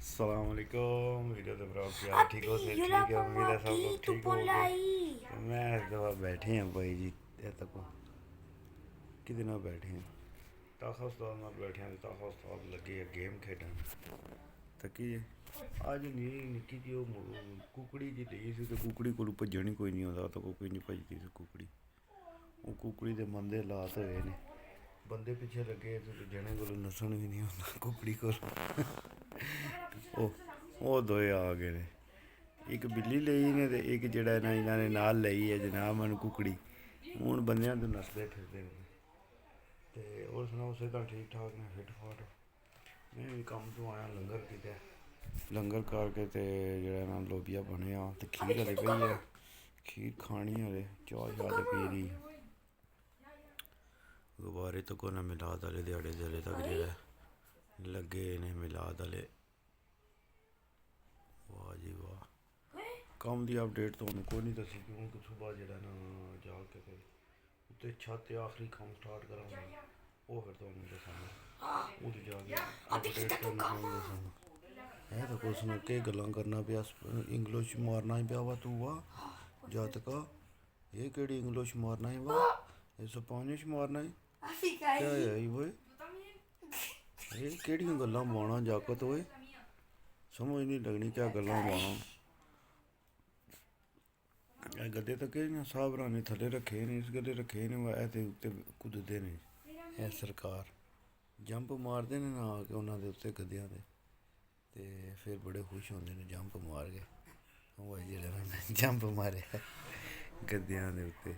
सलामकुम वीडियो तो ब्रो क्या हाल ठीक हो से ठीक है उम्मीद है सब लोग ठीक होंगे तो मैं इस दफ़ा बैठे हैं भाई जी ये तक कि दिन बैठे हैं ताखा उस्ताद में बैठे हैं ताखा उस्ताद लगे है गेम खेडन तकी अज नहीं निक्की जी कुकड़ी जी ली सी तो कुकड़ी को भजन ही कोई नहीं आता तो कोई नहीं भजती सी कुकड़ी वो कुकड़ी के मंदे लात हुए ने बंदे पिछे लगे तो जने को नसन भी नहीं आता कुकड़ी को ਉਹ ਦੋਏ ਆ ਗਏ ਨੇ ਇੱਕ ਬਿੱਲੀ ਲਈ ਨੇ ਤੇ ਇੱਕ ਜਿਹੜਾ ਇਹਨਾਂ ਨੇ ਨਾਲ ਲਈ ਹੈ ਜਨਾਬ ਮੈਨੂੰ ਕੁਕੜੀ ਹੁਣ ਬੰਦਿਆਂ ਤੋਂ ਨਸਦੇ ਫਿਰਦੇ ਨੇ ਤੇ ਹੋਰ ਸੁਣਾਓ ਸਿਹਤਾਂ ਠੀਕ ਠਾਕ ਨੇ ਫਿੱਟ ਫਾਟ ਮੈਂ ਵੀ ਕੰਮ ਤੋਂ ਆਇਆ ਲੰਗਰ ਕੀਤਾ ਲੰਗਰ ਕਰਕੇ ਤੇ ਜਿਹੜਾ ਨਾ ਲੋਬੀਆ ਬਣਿਆ ਤੇ ਖੀਰ ਹਲੇ ਪਈ ਹੈ ਖੀਰ ਖਾਣੀ ਹਲੇ ਚਾਹ ਤੇ ਪੀ ਰਹੀ ਗੁਬਾਰੇ ਤੋਂ ਕੋਈ ਨਾ ਮਿਲਾਦ ਵਾਲੇ ਦਿਹਾੜੇ ਦੇ ਹਲੇ ਤੱਕ ਜਿਹੜਾ ਲੱਗੇ ਨੇ ਮਿਲਾਦ ਵਾਲੇ वाह जी वाह कम की अपडेट तो उन्होंने कोई नहीं दसी क्योंकि सुबह जो ना जाके उत्ते छत आखिरी काम स्टार्ट करा वो फिर तो दसा वो जाके अपडेट दसा है तो कुछ ने कई गल्लां करना पिया इंग्लिश मारना ही पिया वा तू वाह जातका ये केड़ी इंग्लिश मारना ही वाह ये स्पेनिश मारना ही क्या है वो ये केड़ियां गल्लां मारना जाकत ओए समझ नहीं लगनी क्या गल्लां मारां गद्दे तो केह्ड़ियां साहबरां ने थल्ले रखे ने इस गल्ले रखे ने ऐ ते उत्ते कुददे ने ऐ सरकार जंप मारदे ने ना के उन्हां दे उत्ते गद्देयां दे ते फिर बड़े खुश होंदे ने जंप मार के ओह् जेह्ड़ा जंप मारेआ गद्देयां दे उत्ते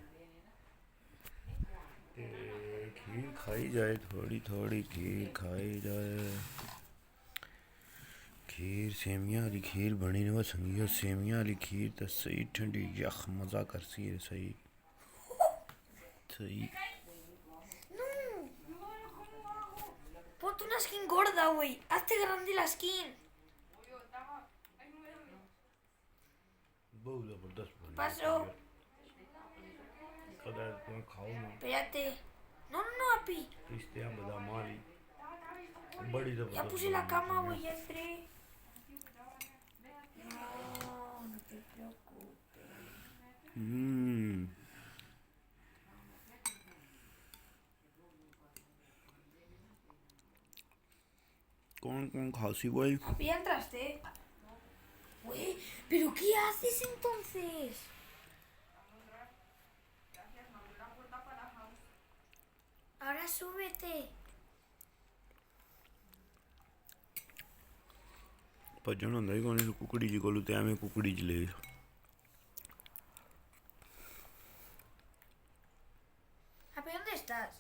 ते खीर खाई जाए थोड़ी थोड़ी खीर खाई जाए खीर सेवियां वाली खीर बनी ने संगियो सेवियां वाली खीर तो सही ठंडी यख मज़ा करसी है सही सही Ponte una skin gorda, güey. Hazte grande la skin. बहुत ज़बरदस्त बनी Paso. कदा तुम खाओ ना Espérate. No, no, no, api. पिस्ते बादाम वाली बड़ी Ya ज़बरदस्त puse la cama, güey. Ya entré. No, no te preocupes. कौन खासी भाई Api, ya entraste. Güey, ¿pero qué haces entonces? Ahora súbete. भजन होंदा ही कोई नहीं कुकड़ी जी कोलू ते एवें कुकड़ी च ले Api, ¿dónde estás?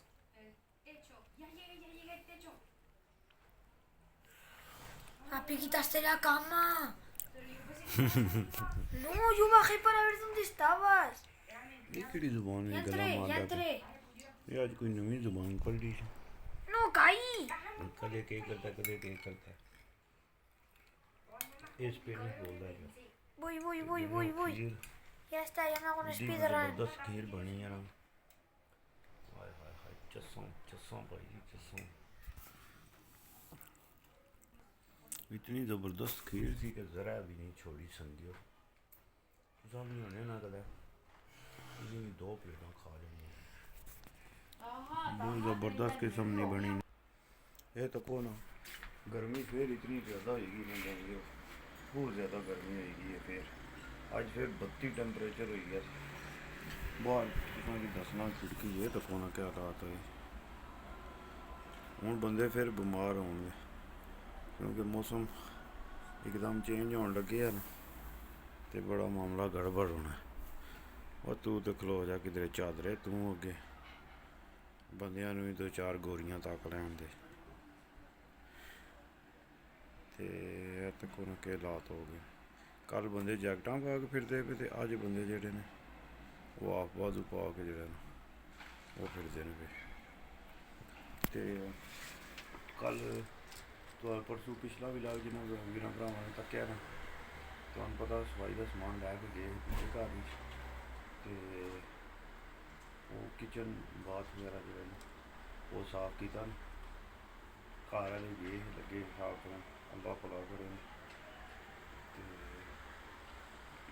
Techo. Ya llegué al techo. Api, quitaste la cama. Pero yo pensé que No, yo bajé para ver dónde estabas. ये केड़ी जुबान Ya में entré, गला ya मारदा entré. ये आज कोई नवी जुबान खोल दी No, caí. कदे के करता कदे के करता इस पे नहीं बोलदा है Voy. Ya está, ya me hago un speedrun. जबरदस्त खीर बनी है ना हाय हाय हाय चस्सों भाई चस्सों इतनी ज़बरदस्त खीर थी कि ज़रा भी नहीं छोड़ी संगियो सब नहीं होने ना कदा इन्हीं 2 प्लेटां खा लेनी बहुत ज़बरदस्त किस्म नहीं बनी ये तो को ना गर्मी फिर इतनी ज़्यादा होगी ना जाएंगे बहुत ज़्यादा गर्मी होगी है फिर अज फिर 32 टेंपरेचर हो गया बाहर किसी की दसना खिड़की ये तो कोना क्या रात है हूँ बंदे फिर बीमार होंगे क्योंकि मौसम एकदम चेंज होने लगे है ना तो बड़ा मामला गड़बड़ होना है और तू तो खलो जा किधरे चादरे तू अगे बंदियां नूं भी 2-4 गोरियां तक लैन दे ते तो कोना के हालात हो गए कल बंदे जैकटां पा के फिरदे पे ते अज बंदे जेह्ड़े ने वो आप बाजू पा के जेह्ड़े न वो फिरदे ने पे ते कल तो परसों पिछला भी लाग जिन्होंने वीर भरावां ने तक्या ना तुहानूं पता सफाई का समान लैके गए पिछले घर ही ते वो किचन बाथ वगैरह जो वो साफ किया घर वाले गए लगे साफ करन ਅੱਲਾ ਭਲਾ ਕਰੇ। ਤੇ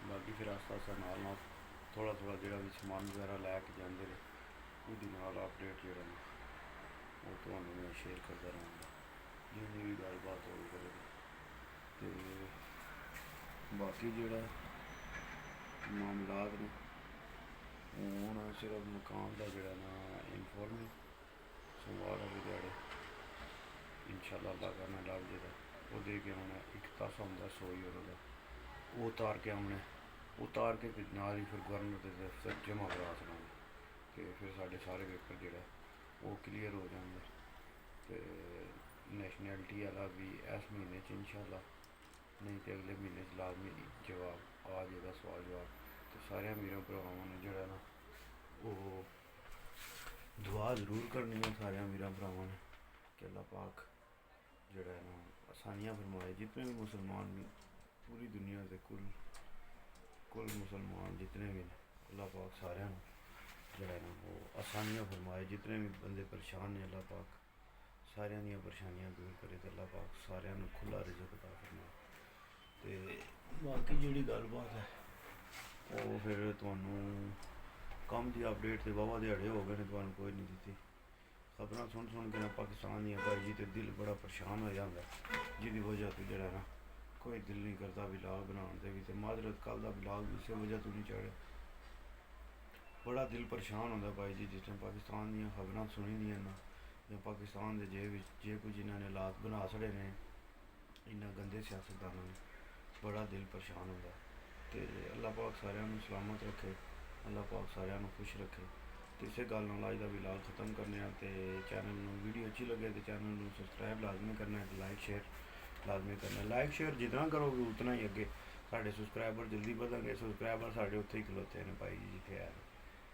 ਬਾਕੀ ਫਿਰ ਆਸਤਾ ਆਸਤਾ ਨਾਲ ਥੋੜ੍ਹਾ ਥੋੜ੍ਹਾ ਜਿਹੜਾ ਵੀ ਸਮਾਨ ਵਗੈਰਾ ਲੈ ਕੇ ਜਾਂਦੇ ਨੇ ਉਹਦੀ ਨਾਲ ਅਪਡੇਟ ਜਿਹੜਾ ਨਾ ਉਹ ਤੁਹਾਨੂੰ ਮੈਂ ਸ਼ੇਅਰ ਕਰਦਾ ਰਹਾਂਗਾ ਜਿੰਨੀ ਵੀ ਗੱਲਬਾਤ ਹੋਈ ਕਰੇਗੀ। ਤੇ ਬਾਕੀ ਜਿਹੜਾ ਮਾਮਲਾਤ ਨੇ ਹੁਣ ਸਿਰਫ ਮਕਾਨ ਦਾ ਜਿਹੜਾ ਨਾ ਇਨਫੋਰਮਲ ਸੋਮਵਾਰ ਵਾਲੇ ਦਿਹਾੜੇ ਇਨਸ਼ਾਅੱਲਾ ਅੱਲਾ ਕਰਨਾ ਲੱਗ ਜਾਏਗਾ। ਉਹ ਦੇ ਕੇ ਆਉਣਾ ਇੱਕ ਤਾਸਾ ਹੁੰਦਾ ਸੋਈ ਉਹਨਾਂ ਦਾ ਉਹ ਉਤਾਰ ਕੇ ਆਉਣਾ ਉਤਾਰ ਕੇ ਤੇ ਨਾਲ ਹੀ ਫਿਰ ਗਵਰਨਰ ਦੇ ਦਫ਼ਤਰ ਜਮ੍ਹਾਂ ਕਰਾ ਦੇਣਾ ਤੇ ਫਿਰ ਸਾਡੇ ਸਾਰੇ ਪੇਪਰ ਜਿਹੜਾ ਉਹ ਕਲੀਅਰ ਹੋ ਜਾਣਗੇ। ਤੇ ਨੈਸ਼ਨੈਲਿਟੀ ਵਾਲਾ ਵੀ ਇਸ ਮਹੀਨੇ 'ਚ ਇਨਸ਼ਾਅੱਲਾ ਨਹੀਂ ਤੇ ਅਗਲੇ ਮਹੀਨੇ 'ਚ ਲਾਜ਼ਮੀ ਜਵਾਬ ਆ ਜਾਏਗਾ ਸਵਾਲ ਜਵਾਬ। ਤੇ ਸਾਰਿਆਂ ਵੀਰਾਂ ਭਰਾਵਾਂ ਨੇ ਜਿਹੜਾ ਨਾ ਉਹ ਦੁਆ ਜ਼ਰੂਰ ਕਰਨੀ ਹੈ ਸਾਰਿਆਂ ਵੀਰਾਂ ਭਰਾਵਾਂ ਨੇ ਕਿ ਅੱਲਾ ਪਾਕ ਜਿਹੜਾ ਹੈ ਨਾ आसानियाँ फरमाए जितने भी मुसलमान पूरी दुनिया के कुल मुसलमान जितने भी अल्लाह पाक सारे जो है ना वो आसानियाँ फरमाए जितने भी बंदे परेशान ने अल्लाह पाक सारियां दियां परेशानियां दूर करे तो अल्लाह पाक सारियां नूं खुला रिज़्क अता फरमाए। तो बाकी जिहड़ी गलबात है वो फिर तुहानूं कम की अपडेट तो वाहवा दिहाड़े हो गए ने तुहानूं कोई नहीं दित्ती खबरां सुन के ना पाकिस्तान दी भाई जी तो दिल बड़ा परेशान हो जाता जिहदी वजह तो जरा ना कोई दिल नहीं करता विलाग बनाने दे भी। माजरत कल का विलाग भी इस वजह तो नहीं चढ़े बड़ा दिल परेशान होता भाई जी जिस टाइम पाकिस्तान दी खबरां सुनी दियां ना या पाकिस्तान के जे कुछ इन्होंने हालात बना छड़े ने इन्ना गंदे सियासतदानों ने बड़ा दिल परेशान होता। तो अल्लाह पाक सारिਆਂ ਨੂੰ सलामत रखे अल्लाह पाक सारिਆਂ ਨੂੰ खुश रखे। तो इस गल अज का विलाग खत्म करने तो चैनल में वीडियो अच्छी लगे तो चैनल में सबसक्राइब लाजमी करना है लाइक शेयर लाजमी करना। लाइक शेयर जितना करोगे उतना ही अगे साढ़े सबसक्राइबर जल्दी बढ़ेंगे। सबसक्राइबर साढ़े उत्थे ही खलोते हैं भाई जी जिथे है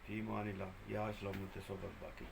फी मान ला यार सलामत सोबत बाकी।